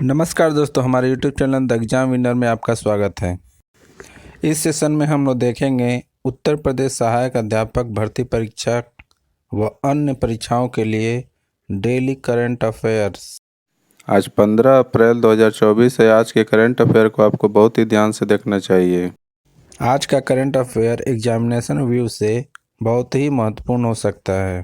नमस्कार दोस्तों, हमारे YouTube channel the exam winner में आपका स्वागत है। इस सेशन में हम लोग देखेंगे उत्तर प्रदेश सहायक अध्यापक भर्ती परीक्षा व अन्य परीक्षाओं के लिए डेली करंट अफेयर्स। आज 15 अप्रैल 2024 है। आज के करंट अफेयर को आपको बहुत ही ध्यान से देखना चाहिए। आज का करंट अफेयर एग्जामिनेशन व्यू से बहुत ही महत्वपूर्ण हो सकता है।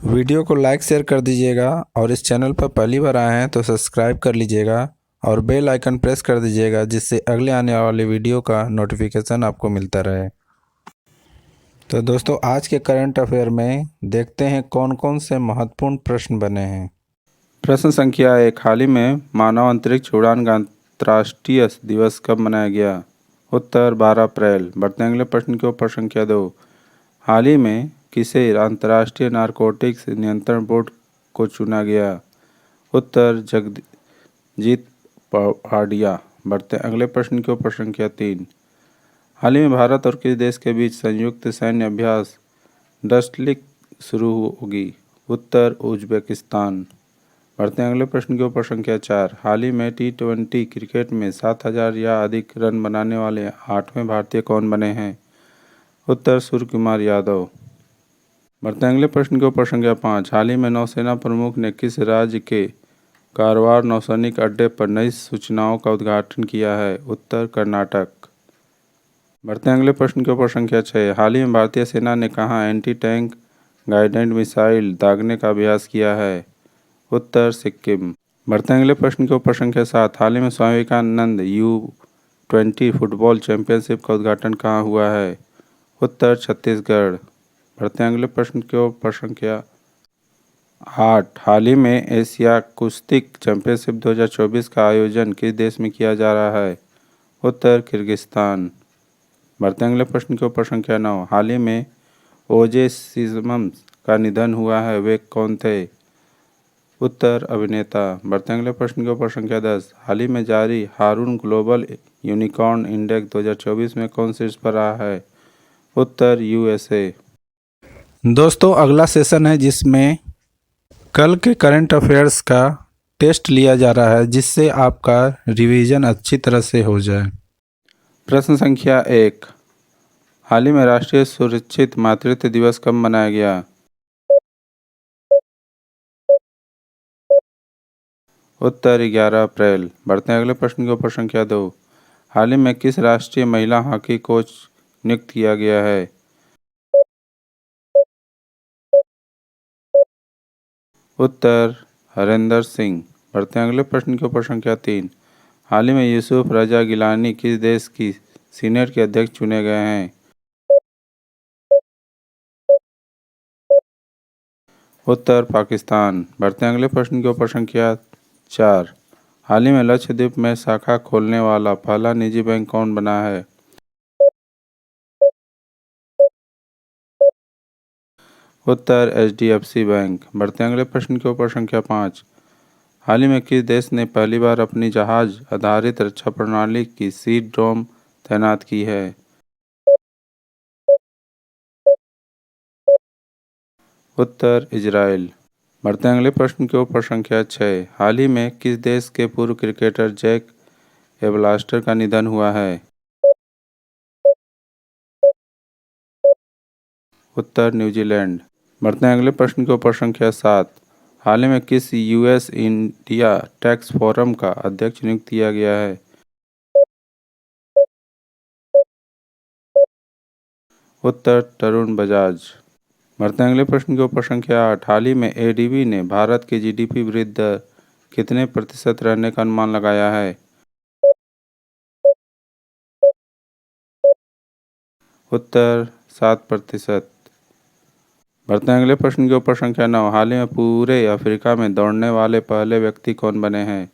वीडियो को लाइक शेयर कर दीजिएगा और इस चैनल पर पहली बार आए हैं तो सब्सक्राइब कर लीजिएगा और बेल आइकन प्रेस कर दीजिएगा, जिससे अगले आने वाले वीडियो का नोटिफिकेशन आपको मिलता रहे। तो दोस्तों, आज के करंट अफेयर में देखते हैं कौन कौन से महत्वपूर्ण प्रश्न बने हैं। प्रश्न संख्या 1, हाल ही में मानव अंतरिक्ष उड़ान का अंतर्राष्ट्रीय दिवस कब मनाया गया? उत्तर 12 अप्रैल। बढ़ते अगले प्रश्न के ऊपर संख्या 2, हाल ही में किसे अंतर्राष्ट्रीय नारकोटिक्स नियंत्रण बोर्ड को चुना गया? उत्तर जगजीत पवाडिया। बढ़ते अगले प्रश्न के ऊपर संख्या 3, हाल ही में भारत और किस देश के बीच संयुक्त सैन्य अभ्यास डस्टलिक शुरू होगी? उत्तर उज्बेकिस्तान। बढ़ते अगले प्रश्न के ऊपर संख्या 4, हाल ही में T20 क्रिकेट में 7000 या अधिक रन बनाने वाले 8वें भारतीय कौन बने हैं? उत्तर सूर्यकुमार यादव। बढ़ते अगले प्रश्न के ऊपर संख्या 5, हाल ही में नौसेना प्रमुख ने किस राज्य के कारवार नौसैनिक अड्डे पर नई सूचनाओं का उद्घाटन किया है? उत्तर कर्नाटक। बढ़ते अगले प्रश्न के ऊपर संख्या 6, हाल ही में भारतीय सेना ने कहाँ एंटी टैंक गाइडेड मिसाइल दागने का अभ्यास किया है? उत्तर सिक्किम। बढ़ते अगले प्रश्न के ऊपर संख्या 7, हाल ही में Swami Vivekananda U20 football championship का उद्घाटन कहाँ हुआ है? उत्तर छत्तीसगढ़। बढ़ते अगले प्रश्न के ऊपर संख्या 8, हाल ही में एशिया कुश्ती चैंपियनशिप 2024 का आयोजन किस देश में किया जा रहा है? उत्तर किर्गिस्तान। बढ़ते अगले प्रश्न के ऊपर संख्या 9, हाल ही में ओजे सिम्पसन का निधन हुआ है, वे कौन थे? उत्तर अभिनेता। बढ़ते अगले प्रश्न के ऊपर संख्या 10, हाल ही में जारी हारून ग्लोबल यूनिकॉर्न इंडेक्स 2024 में कौन शीर्ष पर रहा है? उत्तर USA। दोस्तों, अगला सेशन है जिसमें कल के करंट अफेयर्स का टेस्ट लिया जा रहा है, जिससे आपका रिवीजन अच्छी तरह से हो जाए। प्रश्न संख्या 1, हाल ही में राष्ट्रीय सुरक्षित मातृत्व दिवस कब मनाया गया? उत्तर 11 अप्रैल। बढ़ते हैं अगले प्रश्न के ऊपर संख्या 2, हाल ही में किस राष्ट्रीय महिला हॉकी कोच नियुक्त किया गया है? उत्तर हरेंद्र सिंह। बढ़ते हैं अगले प्रश्न के ऊपर संख्या 3, हाल ही में यूसुफ रजा गिलानी किस देश की सीनेट के अध्यक्ष चुने गए हैं? उत्तर पाकिस्तान। बढ़ते हैं अगले प्रश्न के ऊपर संख्या 4, हाल ही में लक्षद्वीप में शाखा खोलने वाला पहला निजी बैंक कौन बना है? उत्तर HDFC बैंक। बढ़ते हैं अगले प्रश्न के ऊपर संख्या 5, हाल ही में किस देश ने पहली बार अपनी जहाज आधारित रक्षा प्रणाली की सी ड्रोन तैनात की है? उत्तर इजराइल। बढ़ते हैं अगले प्रश्न के ऊपर संख्या 6, हाल ही में किस देश के पूर्व क्रिकेटर जैक एबलास्टर का निधन हुआ है? उत्तर न्यूजीलैंड। बढ़ते हैं अगले प्रश्न के ऊपर संख्या 7, हाल ही में किस US इंडिया टैक्स फोरम का अध्यक्ष नियुक्त किया गया है? उत्तर तरुण बजाज। बढ़ते हैं अगले प्रश्न के ऊपर संख्या 8, हाल ही में ADB ने भारत की GDP वृद्धि दर कितने प्रतिशत रहने का अनुमान लगाया है? उत्तर 7%। बढ़ते हैं अगले प्रश्न के ऊपर संख्या 9, हाल ही में पूरे अफ्रीका में दौड़ने वाले पहले व्यक्ति कौन बने हैं?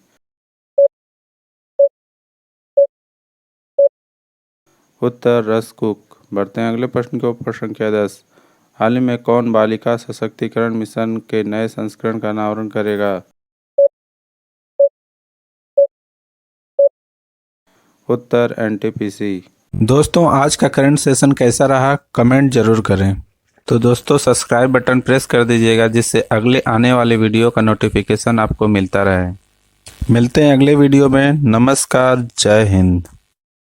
उत्तर रस कुक। बढ़ते हैं अगले प्रश्न के ऊपर संख्या 10, हाल ही में कौन बालिका सशक्तिकरण मिशन के नए संस्करण का अनावरण करेगा? उत्तर NTPC। दोस्तों, आज का करंट सेशन कैसा रहा कमेंट जरूर करें। तो दोस्तों, सब्सक्राइब बटन प्रेस कर दीजिएगा, जिससे अगले आने वाले वीडियो का नोटिफिकेशन आपको मिलता रहे। मिलते हैं अगले वीडियो में। नमस्कार, जय हिंद।